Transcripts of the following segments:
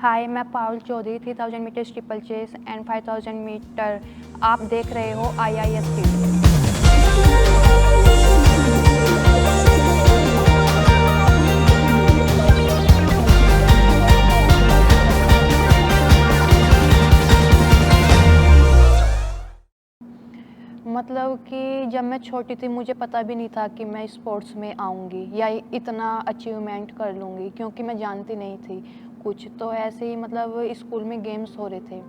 हाय, मैं Parul Chaudhary 3000 metre steeplechase and 5000 metre. आप देख रहे हो IIS टीवी। मतलब कि जब मैं छोटी थी मुझे पता भी नहीं था कि मैं स्पोर्ट्स में आऊँगी या इतना अचीवमेंट कर लूँगी, क्योंकि मैं जानती नहीं थी कुछ। तो ऐसे ही मतलब स्कूल में गेम्स हो रहे थे,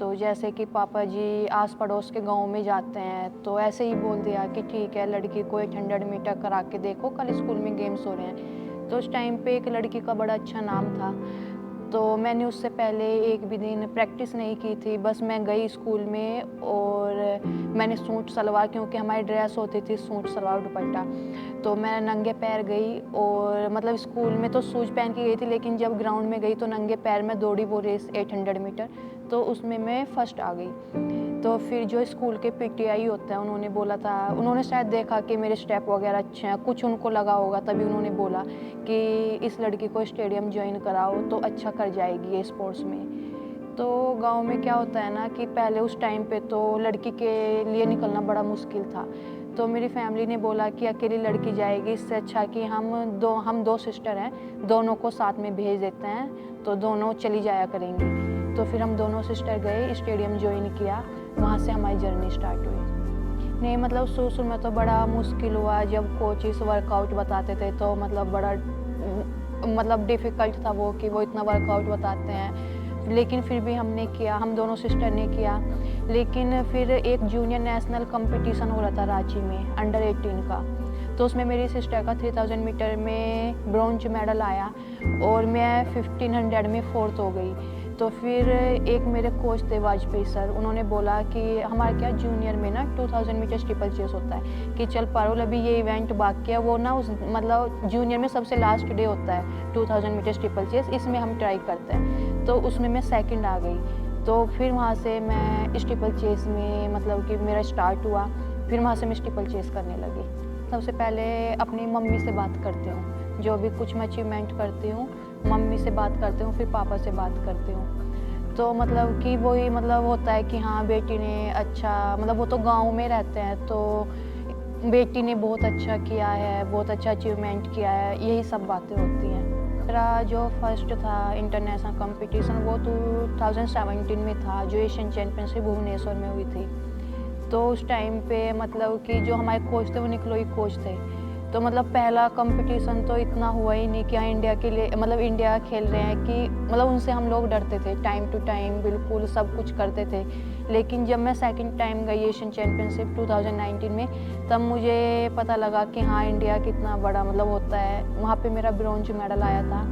तो जैसे कि पापा जी आस पड़ोस के गाँव में जाते हैं, तो ऐसे ही बोल दिया कि ठीक है, लड़की को 800 मीटर करा के देखो, कल स्कूल में गेम्स हो रहे हैं। तो उस टाइम पे एक लड़की का बड़ा अच्छा नाम था, तो मैंने उससे पहले एक भी दिन प्रैक्टिस नहीं की थी। बस मैं गई स्कूल में और मैंने सूट सलवार, क्योंकि हमारी ड्रेस होती थी सूट सलवार दुपट्टा, तो मैं नंगे पैर गई और मतलब स्कूल में तो शूज़ पहन के गई थी, लेकिन जब ग्राउंड में गई तो नंगे पैर में दौड़ी वो रेस 800 मीटर, तो उसमें मैं फर्स्ट आ गई। तो फिर जो स्कूल के PTI होते हैं उन्होंने बोला था, उन्होंने शायद देखा कि मेरे स्टेप वगैरह अच्छे हैं, कुछ उनको लगा होगा, तभी उन्होंने बोला कि इस लड़की को स्टेडियम ज्वाइन कराओ तो अच्छा कर जाएगी ये स्पोर्ट्स में। तो गांव में क्या होता है ना कि पहले उस टाइम पे तो लड़की के लिए निकलना बड़ा मुश्किल था, तो मेरी फैमिली ने बोला कि अकेली लड़की जाएगी, इससे अच्छा कि हम दो सिस्टर हैं, दोनों को साथ में भेज देते हैं तो दोनों चली जाया करेंगी। तो फिर हम दोनों सिस्टर गए, स्टेडियम ज्वाइन किया, वहाँ से हमारी जर्नी स्टार्ट हुई। नहीं मतलब शुरू में तो बड़ा मुश्किल हुआ, जब कोचेस वर्कआउट बताते थे तो मतलब बड़ा मतलब डिफ़िकल्ट था वो, कि वो इतना वर्कआउट बताते हैं, लेकिन फिर भी हमने किया, हम दोनों सिस्टर ने किया। लेकिन फिर एक जूनियर नेशनल कंपटीशन हो रहा था रांची में अंडर 18 का, तो उसमें मेरी सिस्टर का 3000 मीटर में ब्रॉन्ज मेडल आया और मैं 1500 में फोर्थ हो गई। तो फिर एक मेरे कोच थे वाजपेयी सर, उन्होंने बोला कि हमारे क्या जूनियर में ना 2000 मीटर स्टीपल चेस होता है, कि चल पारुल अभी ये इवेंट बाकी है, वो ना उस मतलब जूनियर में सबसे लास्ट डे होता है 2000 मीटर स्टीपल चेस, इसमें हम ट्राई करते हैं। तो उसमें मैं सेकंड आ गई। तो फिर वहाँ से मैं स्टीपल चेस में मतलब कि मेरा स्टार्ट हुआ, फिर वहाँ से मैं स्टीपल चेस करने लगी। सबसे पहले अपनी मम्मी से बात करती हूँ, जो भी कुछ मैं अचीवमेंट करती हूँ मम्मी से बात करती हूँ, फिर पापा से बात करती हूँ। तो मतलब कि वही मतलब होता है कि हाँ बेटी ने अच्छा, मतलब वो तो गांव में रहते हैं, तो बेटी ने बहुत अच्छा किया है, बहुत अच्छा अचीवमेंट किया है, यही सब बातें होती हैं। मेरा जो फर्स्ट था इंटरनेशनल कंपटीशन वो 2017 में था, जो एशियन चैम्पियनशिप भुवनेश्वर में हुई थी। तो उस टाइम पे मतलब कि जो हमारे कोच थे वो निकलोई कोच थे, तो मतलब पहला कंपटीशन तो इतना हुआ ही नहीं कि हाँ इंडिया के लिए मतलब इंडिया खेल रहे हैं, कि मतलब उनसे हम लोग डरते थे, टाइम टू टाइम बिल्कुल सब कुछ करते थे। लेकिन जब मैं सेकंड टाइम गई एशियन चैम्पियनशिप 2019 में, तब मुझे पता लगा कि हाँ इंडिया कितना बड़ा मतलब होता है। वहाँ पे मेरा ब्रॉन्ज मेडल आया था,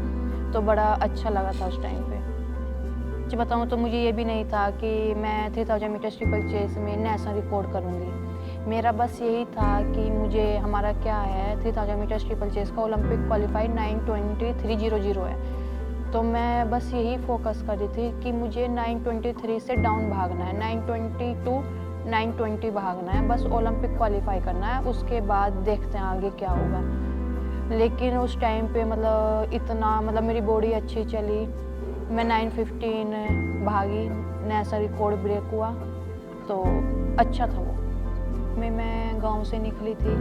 तो बड़ा अच्छा लगा था उस टाइम पे। सच बताऊँ तो मुझे ये भी नहीं था कि मैं 3000 मीटर स्टीपल चेस में नेशनल रिकॉर्ड करूँगी। मेरा बस यही था कि मुझे, हमारा क्या है 3000 मीटर स्टीपल चेस का ओलंपिक क्वालिफाइड 9:20.300 है, तो मैं बस यही फोकस कर रही थी कि मुझे 9:23 से डाउन भागना है, 9:20 टू 9:20 भागना है, बस ओलंपिक क्वालिफाई करना है, उसके बाद देखते हैं आगे क्या होगा। लेकिन उस टाइम पे मतलब इतना मतलब मेरी बॉडी अच्छी चली, मैं 9:15 भागी, नेशनल रिकॉर्ड ब्रेक हुआ, तो अच्छा था वो। मैं गांव से निकली थी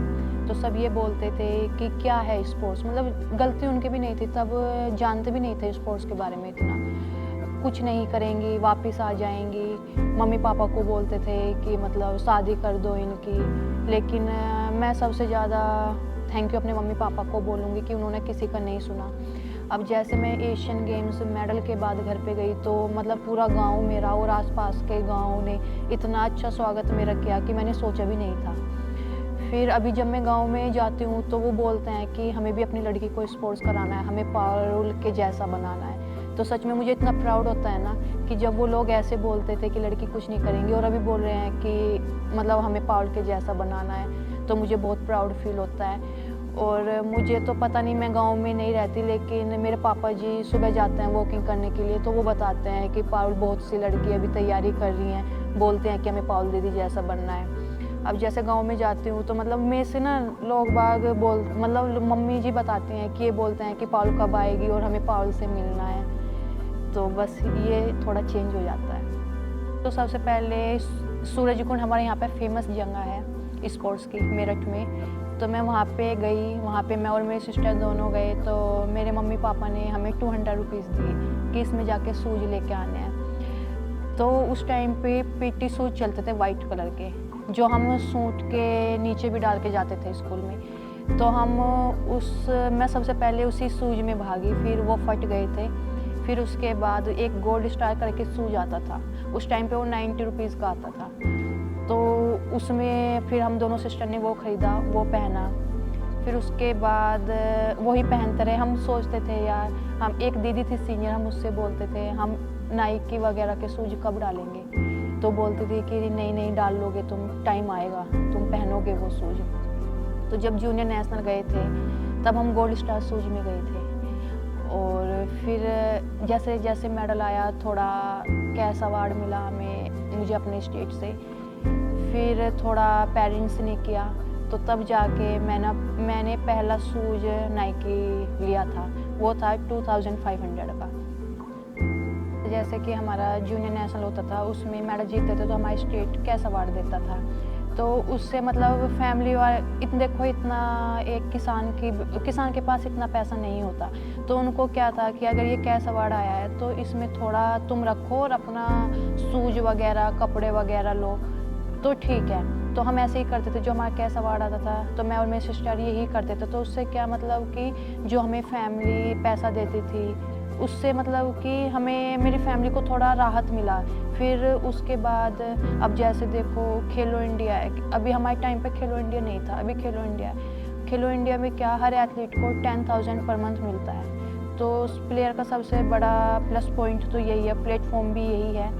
तो सब ये बोलते थे कि क्या है स्पोर्ट्स, मतलब गलती उनकी भी नहीं थी, तब जानते भी नहीं थे स्पोर्ट्स के बारे में इतना, कुछ नहीं करेंगी वापस आ जाएंगी। मम्मी पापा को बोलते थे कि मतलब शादी कर दो इनकी, लेकिन मैं सबसे ज़्यादा थैंक यू अपने मम्मी पापा को बोलूँगी कि उन्होंने किसी का नहीं सुना। अब जैसे मैं एशियन गेम्स मेडल के बाद घर पे गई, तो मतलब पूरा गांव मेरा और आसपास के गांव ने इतना अच्छा स्वागत मेरा किया कि मैंने सोचा भी नहीं था। फिर अभी जब मैं गांव में जाती हूँ तो वो बोलते हैं कि हमें भी अपनी लड़की को स्पोर्ट्स कराना है, हमें पारुल के जैसा बनाना है। तो सच में मुझे इतना प्राउड होता है ना कि जब वो लोग ऐसे बोलते थे कि लड़की कुछ नहीं करेंगी और अभी बोल रहे हैं कि मतलब हमें पारुल के जैसा बनाना है, तो मुझे बहुत प्राउड फील होता है। और मुझे तो पता नहीं, मैं गांव में नहीं रहती, लेकिन मेरे पापा जी सुबह जाते हैं वॉकिंग करने के लिए, तो वो बताते हैं कि पारुल बहुत सी लड़की अभी तैयारी कर रही हैं, बोलते हैं कि हमें पारुल दीदी जैसा बनना है। अब जैसे गांव में जाती हूँ तो मतलब मेरे से ना लोग बाग मतलब मम्मी जी बताती हैं कि ये बोलते हैं कि पारुल कब आएगी और हमें पारुल से मिलना है। तो बस ये थोड़ा चेंज हो जाता है। तो सबसे पहले सूरजकुंड हमारे यहाँ पे फेमस जगह है स्पोर्ट्स की, मेरठ में। तो मैं वहाँ पे गई, वहाँ पे मैं और मेरी सिस्टर दोनों गए। तो मेरे मम्मी पापा ने हमें 200 रुपीज़ दिए कि इसमें जाके शूज़ लेके आने हैं। तो उस टाइम पे पीटी शूज़ चलते थे वाइट कलर के, जो हम सूट के नीचे भी डाल के जाते थे स्कूल में। तो मैं सबसे पहले उसी शूज़ में भागी, फिर वो फट गए थे। फिर उसके बाद एक गोल्ड स्टार करके शूज़ आता था, उस टाइम पे वो 90 रुपीज़ का आता था। तो उसमें फिर हम दोनों सिस्टर ने वो ख़रीदा, वो पहना। फिर उसके बाद वही पहनते रहे। हम सोचते थे यार, हम एक दीदी थी सीनियर, हम उससे बोलते थे हम नाइकी वगैरह के शूज़ कब डालेंगे। तो बोलती थी कि नहीं नहीं डाल लोगे तुम, टाइम आएगा तुम पहनोगे वो शूज़। तो जब जूनियर नेशनल गए थे तब हम गोल्ड स्टार शूज़ में गए थे। और फिर जैसे जैसे मेडल आया, थोड़ा कैश अवार्ड मिला हमें, मुझे अपने स्टेट से। फिर थोड़ा पेरेंट्स ने किया, तो तब जाके मैंने पहला शूज़ नाइकी लिया था, वो था 2500 का। जैसे कि हमारा जूनियर नेशनल होता था, उसमें मेडल जीतते थे तो हमारा स्टेट कैश अवार्ड देता था। तो उससे मतलब फैमिली वाले देखो, इतना एक किसान के पास इतना पैसा नहीं होता। तो उनको क्या था कि अगर ये कैश अवार्ड आया है तो इसमें थोड़ा तुम रखो और अपना शूज़ वगैरह कपड़े वगैरह लो, तो ठीक है। तो हम ऐसे ही करते थे, जो हमारा कैश अवार्ड आता था तो मैं और मेरी सिस्टर यही करते थे। तो उससे क्या मतलब कि जो हमें फैमिली पैसा देती थी, उससे मतलब कि हमें, मेरी फैमिली को थोड़ा राहत मिला। फिर उसके बाद अब जैसे देखो खेलो इंडिया है, अभी हमारे टाइम पे खेलो इंडिया नहीं था, अभी खेलो इंडिया है। खेलो इंडिया में क्या, हर एथलीट को 10,000 पर मंथ मिलता है। तो उस प्लेयर का सबसे बड़ा प्लस पॉइंट तो यही है, प्लेटफॉर्म भी यही है।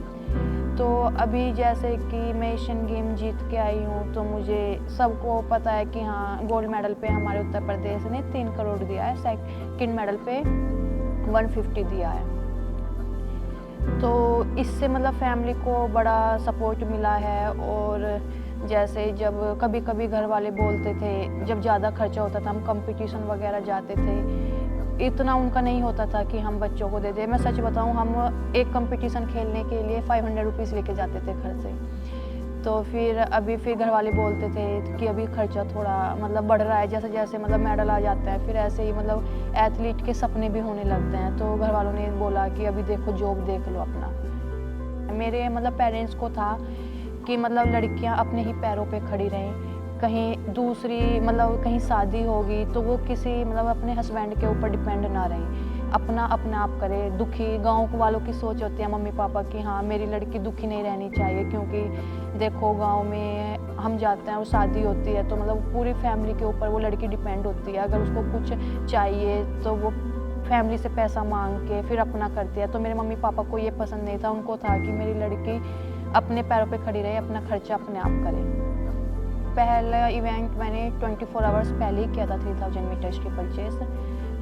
तो अभी जैसे कि मैं एशियन गेम जीत के आई हूँ, तो मुझे सबको पता है कि हाँ, गोल्ड मेडल पे हमारे उत्तर प्रदेश ने 3 करोड़ दिया है, सेकंड मेडल पे 150 दिया है। तो इससे मतलब फैमिली को बड़ा सपोर्ट मिला है। और जैसे जब कभी कभी घर वाले बोलते थे, जब ज़्यादा खर्चा होता था, हम कंपटीशन वगैरह जाते थे, इतना उनका नहीं होता था कि हम बच्चों को दे दें। मैं सच बताऊं, हम एक कंपटीशन खेलने के लिए 500 रुपीज़ लेके जाते थे घर से। तो फिर घर वाले बोलते थे कि अभी खर्चा थोड़ा मतलब बढ़ रहा है, जैसे जैसे मतलब मेडल आ जाता है, फिर ऐसे ही मतलब एथलीट के सपने भी होने लगते हैं। तो घर वालों ने बोला कि अभी देखो जॉब देख लो अपना। मेरे मतलब पेरेंट्स को था कि मतलब लड़कियां अपने ही पैरों पे खड़ी रहें, कहीं दूसरी मतलब कहीं शादी होगी तो वो किसी मतलब अपने हस्बैंड के ऊपर डिपेंड ना रहें, अपना अपना आप करे। दुखी गाँव वालों की सोच होती है मम्मी पापा की, हाँ मेरी लड़की दुखी नहीं रहनी चाहिए, क्योंकि देखो गांव में हम जाते हैं और शादी होती है तो मतलब पूरी फैमिली के ऊपर वो लड़की डिपेंड होती है। अगर उसको कुछ चाहिए तो वो फैमिली से पैसा मांग के फिर अपना करती है। तो मेरे मम्मी पापा को ये पसंद नहीं था, उनको था कि मेरी लड़की अपने पैरों पे खड़ी रहे, अपना खर्चा अपने आप करे। पहला इवेंट मैंने 24 आवर्स पहले ही किया था, 3000 मीटर स्टीपल चेस।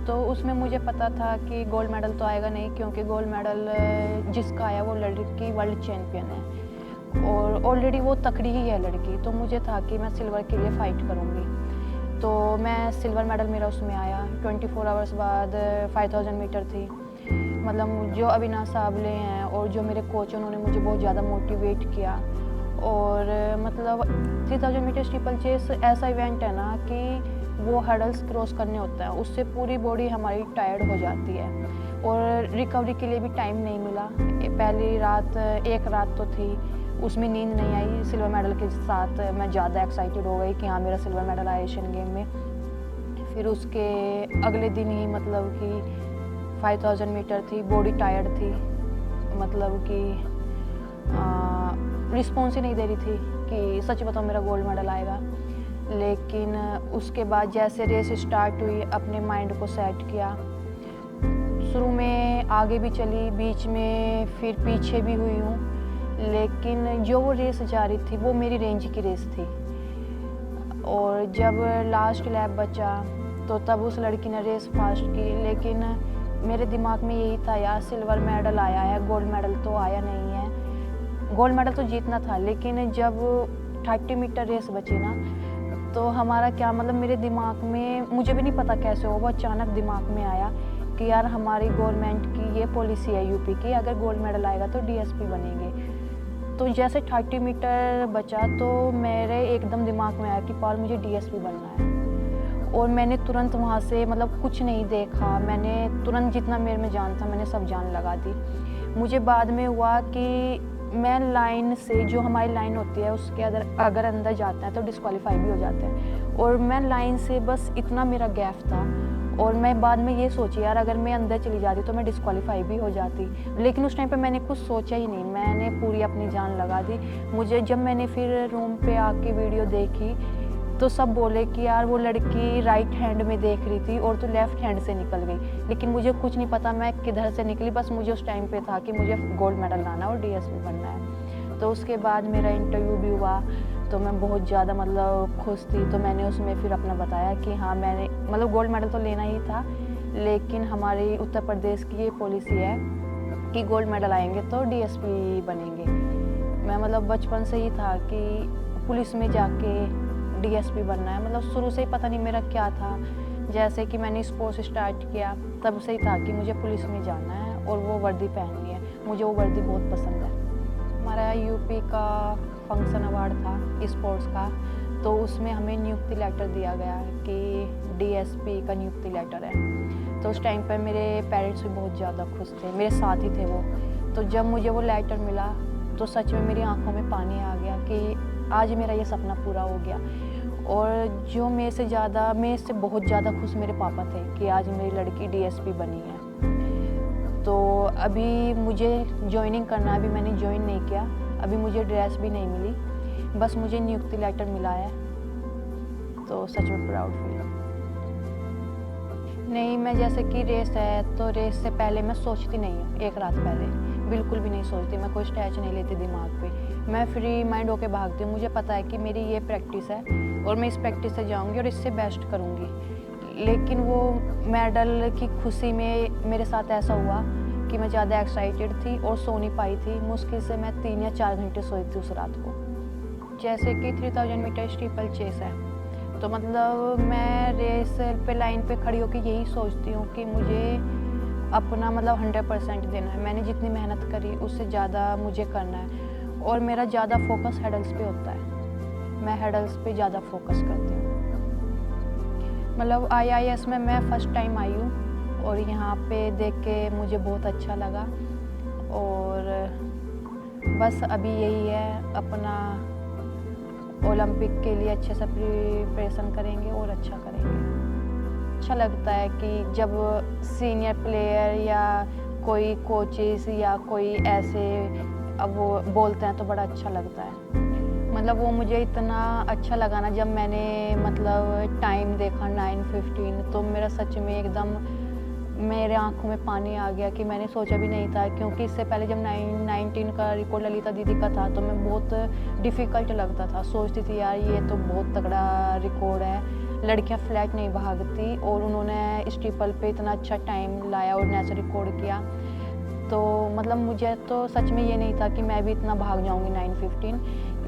तो उसमें मुझे पता था कि गोल्ड मेडल तो आएगा नहीं, क्योंकि गोल्ड मेडल जिसका आया वो लड़की वर्ल्ड चैम्पियन है और ऑलरेडी वो तकड़ी ही है लड़की। तो मुझे था कि मैं सिल्वर के लिए फ़ाइट करूँगी। तो मैं सिल्वर मेडल मेरा उसमें आया। 24 आवर्स बाद 5000 मीटर थी। मतलब जो अविनाश साबले हैं और जो मेरे कोच, उन्होंने मुझे बहुत ज़्यादा मोटिवेट किया। और मतलब 3000 मीटर स्टीपल चेस ऐसा इवेंट है ना कि वो हर्डल्स क्रॉस करने होता है, उससे पूरी बॉडी हमारी टायर्ड हो जाती है और रिकवरी के लिए भी टाइम नहीं मिला। पहली रात, एक रात तो थी, उसमें नींद नहीं आई। सिल्वर मेडल के साथ मैं ज़्यादा एक्साइटेड हो गई कि हाँ मेरा सिल्वर मेडल आया एशियन गेम में। फिर उसके अगले दिन ही मतलब कि 5000 मीटर थी, बॉडी टायर्ड थी, मतलब कि रिस्पॉन्स ही नहीं दे रही थी कि सच बताओ मेरा गोल्ड मेडल आएगा। लेकिन उसके बाद जैसे रेस स्टार्ट हुई, अपने माइंड को सेट किया। शुरू में आगे भी चली, बीच में फिर पीछे भी हुई हूँ, लेकिन जो वो रेस जा रही थी वो मेरी रेंज की रेस थी। और जब लास्ट लैप बचा तो तब उस लड़की ने रेस फास्ट की, लेकिन मेरे दिमाग में यही था यार सिल्वर मेडल आया है, गोल्ड मेडल तो आया नहीं है। गोल्ड मेडल तो जीतना था, लेकिन जब 30 मीटर रेस बची ना, तो हमारा क्या मतलब मेरे दिमाग में, मुझे भी नहीं पता कैसे हो, वो अचानक दिमाग में आया कि यार हमारी गवर्नमेंट की ये पॉलिसी है यूपी की, अगर गोल्ड मेडल आएगा तो डीएसपी बनेंगे। तो जैसे 30 मीटर बचा तो मेरे एकदम दिमाग में आया कि पाल मुझे डीएसपी बनना है। और मैंने तुरंत वहाँ से मतलब कुछ नहीं देखा, मैंने तुरंत जितना मेरे में जान था मैंने सब जान लगा दी। मुझे बाद में हुआ कि मैं लाइन से, जो हमारी लाइन होती है उसके अगर अंदर जाते हैं तो डिस्क्वालीफाई भी हो जाते हैं, और मैं लाइन से बस इतना मेरा गैप था। और मैं बाद में ये सोची यार अगर मैं अंदर चली जाती तो मैं डिस्क्वालीफाई भी हो जाती, लेकिन उस टाइम पे मैंने कुछ सोचा ही नहीं, मैंने पूरी अपनी जान लगा दी। मुझे जब मैंने फिर रूम पे आके वीडियो देखी तो सब बोले कि यार वो लड़की राइट हैंड में देख रही थी और तो लेफ़्ट हैंड से निकल गई, लेकिन मुझे कुछ नहीं पता मैं किधर से निकली, बस मुझे उस टाइम पे था कि मुझे गोल्ड मेडल लाना है और डीएसपी बनना है। तो उसके बाद मेरा इंटरव्यू भी हुआ, तो मैं बहुत ज़्यादा मतलब खुश थी। तो मैंने उसमें फिर अपना बताया कि हाँ मैंने मतलब गोल्ड मेडल तो लेना ही था, लेकिन हमारी उत्तर प्रदेश की ये पॉलिसी है कि गोल्ड मेडल आएंगे तो डीएसपी बनेंगे। मैं मतलब बचपन से ही था कि पुलिस में जाके डीएसपी बनना है, मतलब शुरू से ही पता नहीं मेरा क्या था। जैसे कि मैंने स्पोर्ट्स स्टार्ट किया तब से ही था कि मुझे पुलिस में जाना है और वो वर्दी पहननी है, मुझे वो वर्दी बहुत पसंद है। हमारा यूपी का फंक्शन अवार्ड था स्पोर्ट्स का, तो उसमें हमें नियुक्ति लेटर दिया गया कि डीएसपी का नियुक्ति लेटर है। तो उस टाइम पर मेरे पेरेंट्स भी बहुत ज़्यादा खुश थे, मेरे साथ ही थे वो। तो जब मुझे वो लेटर मिला तो सच में मेरी आंखों में पानी आ गया कि आज मेरा ये सपना पूरा हो गया। और जो मेरे से बहुत ज़्यादा खुश मेरे पापा थे कि आज मेरी लड़की डीएसपी बनी है। तो अभी मुझे जॉइनिंग करना है, अभी मैंने जॉइन नहीं किया, अभी मुझे ड्रेस भी नहीं मिली, बस मुझे नियुक्ति लेटर मिला है। तो सच में प्राउड फील। नहीं, मैं जैसे कि रेस है तो रेस से पहले मैं सोचती नहीं हूँ, एक रात पहले बिल्कुल भी नहीं सोचती, मैं कोई स्ट्रेच नहीं लेती दिमाग पे, मैं फ्री माइंड होके भागती हूँ। मुझे पता है कि मेरी ये प्रैक्टिस है और मैं इस प्रैक्टिस से जाऊँगी और इससे बेस्ट करूँगी। लेकिन वो मेडल की खुशी में मेरे साथ ऐसा हुआ कि मैं ज़्यादा एक्साइटेड थी और सो नहीं पाई थी, मुश्किल से मैं 3 या 4 घंटे सोई थी उस रात को। जैसे कि 3000 मीटर स्टीपल चेस है, तो मतलब मैं रेस पे लाइन पे खड़ी होकर यही सोचती हूँ कि मुझे अपना मतलब 100% देना है। मैंने जितनी मेहनत करी उससे ज़्यादा मुझे करना है और मेरा ज़्यादा फोकस हेडल्स पे होता है, मैं हेडल्स पे ज़्यादा फोकस करती हूँ। मतलब आईआईएस में मैं फ़र्स्ट टाइम आई हूँ और यहाँ पे देख के मुझे बहुत अच्छा लगा। और बस अभी यही है, अपना ओलंपिक के लिए अच्छे से प्रिपरेशन करेंगे और अच्छा करेंगे। अच्छा लगता है कि जब सीनियर प्लेयर या कोई कोचेस या कोई ऐसे अब वो बोलते हैं तो बड़ा अच्छा लगता है। मतलब वो मुझे इतना अच्छा लगा ना, जब मैंने मतलब टाइम देखा 9:15 तो मेरा सच में एकदम मेरे आंखों में पानी आ गया कि मैंने सोचा भी नहीं था, क्योंकि इससे पहले जब 9:19 का रिकॉर्ड ललिता दीदी का था तो मैं बहुत डिफ़िकल्ट लगता था, सोचती थी यार ये तो बहुत तगड़ा रिकॉर्ड है, लड़कियां फ्लैट नहीं भागती और उन्होंने स्टीपल पे इतना अच्छा टाइम लाया और नेशनल रिकॉर्ड किया। तो मतलब मुझे तो सच में ये नहीं था कि मैं भी इतना भाग जाऊंगी 9:15,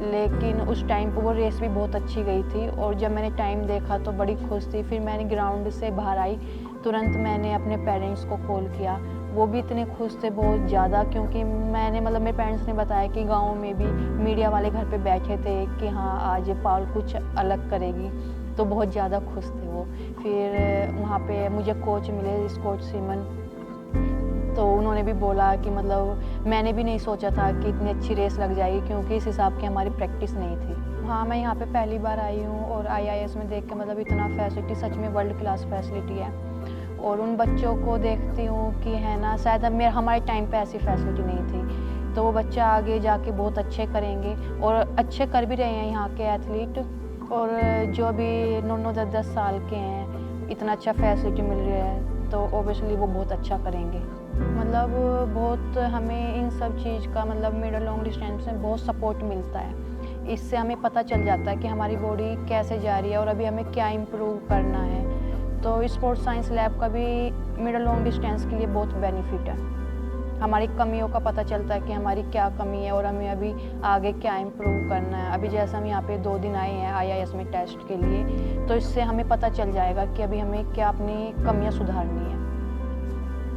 लेकिन उस टाइम पे वो रेस भी बहुत अच्छी गई थी और जब मैंने टाइम देखा तो बड़ी खुश थी। फिर मैंने ग्राउंड से बाहर आई, तुरंत मैंने अपने पेरेंट्स को कॉल किया, वो भी इतने खुश थे बहुत ज़्यादा, क्योंकि मैंने मतलब मेरे पेरेंट्स ने बताया कि गाँव में भी मीडिया वाले घर पे बैठे थे कि हाँ आज पाल कुछ अलग करेगी, तो बहुत ज़्यादा खुश थे वो। फिर वहाँ पे मुझे कोच मिले, स्कॉट सीमन, तो उन्होंने भी बोला कि मतलब मैंने भी नहीं सोचा था कि इतनी अच्छी रेस लग जाएगी, क्योंकि इस हिसाब की हमारी प्रैक्टिस नहीं थी। हाँ, मैं यहाँ पे पहली बार आई हूँ और आईआईएस में देख के मतलब इतना फैसिलिटी, सच में वर्ल्ड क्लास फैसिलिटी है। और उन बच्चों को देखती हूँ कि है ना, शायद हमारे टाइम पे ऐसी फैसिलिटी नहीं थी, तो वो बच्चा आगे जाके बहुत अच्छे करेंगे और अच्छे कर भी रहे हैं यहाँ के एथलीट। और जो अभी 9-9, 10-10 साल के हैं, इतना अच्छा फैसिलिटी मिल रही है तो ओबियसली वो बहुत अच्छा करेंगे। मतलब बहुत हमें इन सब चीज़ का मतलब मिडल लॉन्ग डिस्टेंस में बहुत सपोर्ट मिलता है, इससे हमें पता चल जाता है कि हमारी बॉडी कैसे जा रही है और अभी हमें क्या इम्प्रूव करना है। तो स्पोर्ट्स साइंस लैब का भी मिडल लॉन्ग डिस्टेंस के लिए बहुत बेनिफिट है, हमारी कमियों का पता चलता है कि हमारी क्या कमी है और हमें अभी आगे क्या इम्प्रूव करना है। अभी जैसे हम यहाँ पे 2 दिन आए हैं आईआईएस में टेस्ट के लिए, तो इससे हमें पता चल जाएगा कि अभी हमें क्या अपनी कमियाँ सुधारनी है।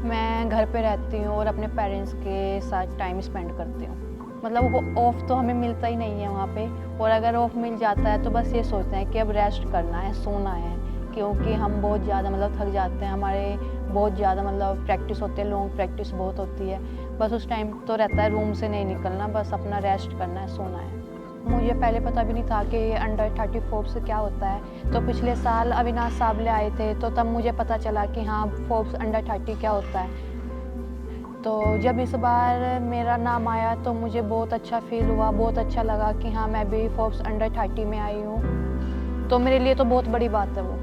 मैं घर पे रहती हूँ और अपने पेरेंट्स के साथ टाइम स्पेंड करती हूँ। मतलब वो ऑफ तो हमें मिलता ही नहीं है वहाँ पे, और अगर ऑफ मिल जाता है तो बस ये सोचते हैं कि अब रेस्ट करना है, सोना है, क्योंकि हम बहुत ज़्यादा मतलब थक जाते हैं। हमारे बहुत ज़्यादा मतलब प्रैक्टिस होती है, लॉन्ग प्रैक्टिस बहुत होती है। बस उस टाइम तो रहता है रूम से नहीं निकलना, बस अपना रेस्ट करना है, सोना है। मुझे पहले पता भी नहीं था कि अंडर 34 फोर्ब्स क्या होता है। तो पिछले साल अविनाश साबले आए थे, तो तब मुझे पता चला कि हाँ, फोर्ब्स अंडर 30 क्या होता है। तो जब इस बार मेरा नाम आया तो मुझे बहुत अच्छा फ़ील हुआ, बहुत अच्छा लगा कि हाँ, मैं भी फोर्ब्स अंडर 30 में आई हूँ। तो मेरे लिए तो बहुत बड़ी बात है वो।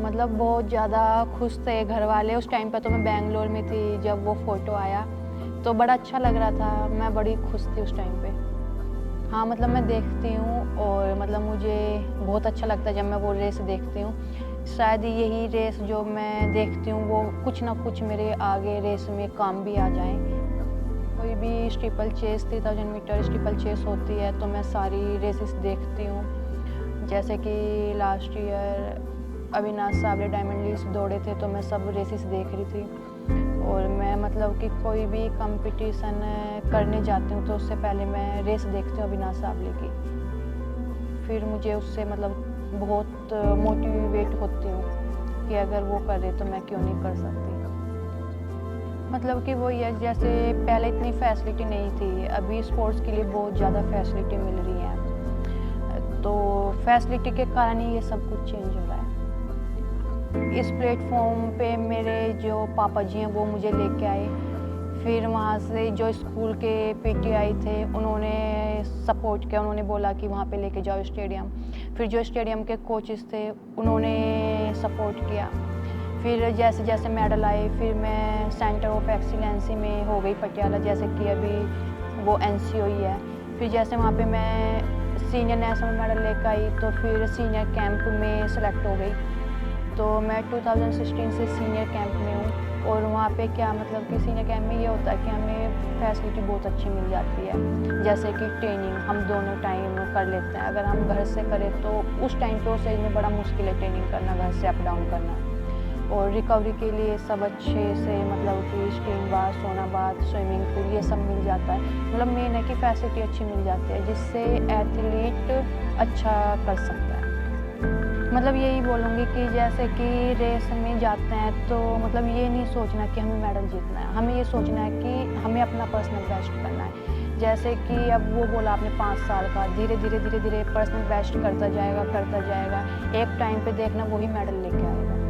मतलब बहुत ज़्यादा खुश थे घर वाले। उस टाइम पे तो मैं बैंगलोर में थी जब वो फ़ोटो आया, तो बड़ा अच्छा लग रहा था, मैं बड़ी खुश थी उस टाइम पे। हाँ, मतलब मैं देखती हूँ और मतलब मुझे बहुत अच्छा लगता है जब मैं वो रेस देखती हूँ। शायद यही रेस जो मैं देखती हूँ वो कुछ ना कुछ मेरे आगे रेस में काम भी आ जाए। कोई भी steeplechase 3000 metre steeplechase होती है तो मैं सारी रेसेस देखती हूँ। जैसे कि last year Avinash Sable diamond leagues दौड़े थे तो मैं सब रेसेस देख रही थी। और मैं मतलब कि कोई भी कंपटीशन करने जाती हूँ तो उससे पहले मैं रेस देखती हूँ अविनाश साबले की। फिर मुझे उससे मतलब बहुत मोटिवेट होती हूँ कि अगर वो करे तो मैं क्यों नहीं कर सकती। मतलब कि वो ये जैसे पहले इतनी फैसिलिटी नहीं थी, अभी स्पोर्ट्स के लिए बहुत ज़्यादा फैसिलिटी मिल रही है। तो फैसिलिटी के कारण ही ये सब कुछ चेंज हो रहा है। इस प्लेटफॉर्म पे मेरे जो पापा जी हैं वो मुझे लेके आए। फिर वहाँ से जो स्कूल के पीटीआई थे उन्होंने सपोर्ट किया, उन्होंने बोला कि वहाँ पे लेके जाओ स्टेडियम। फिर जो स्टेडियम के कोचेस थे उन्होंने सपोर्ट किया। फिर जैसे जैसे मेडल आए फिर मैं सेंटर ऑफ एक्सीलेंसी में हो गई पटियाला, जैसे कि अभी वो एनसीओई है। फिर जैसे वहाँ पे मैं सीनियर नेशनल मेडल लेकर आई तो फिर सीनियर कैंप में सेलेक्ट हो गई। तो मैं 2016 से सीनियर कैंप में हूँ और वहाँ पे क्या मतलब कि सीनियर कैंप में ये होता है कि हमें फैसिलिटी बहुत अच्छी मिल जाती है। जैसे कि ट्रेनिंग हम दोनों टाइम कर लेते हैं। अगर हम घर से करें तो उस टाइम पे उस एज में बड़ा मुश्किल है ट्रेनिंग करना, घर से अप डाउन करना। और रिकवरी के लिए सब अच्छे से मतलब कि स्टीम बाथ, सोना बाथ, स्विमिंग पूल ये सब मिल जाता है। मतलब मेन है कि फैसिलिटी अच्छी मिल जाती है जिससे एथलीट अच्छा कर सकता है। मतलब यही बोलूँगी कि जैसे कि रेस में जाते हैं तो मतलब ये नहीं सोचना कि हमें मेडल जीतना है, हमें ये सोचना है कि हमें अपना पर्सनल बेस्ट करना है। जैसे कि अब वो बोला आपने 5 साल का, धीरे धीरे पर्सनल बेस्ट करता जाएगा, एक टाइम पे देखना वही मेडल लेके आएगा।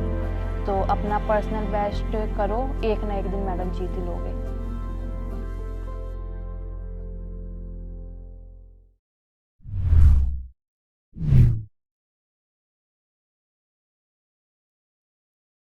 तो अपना पर्सनल बेस्ट करो, एक ना एक दिन मेडल जीत ही लोगे।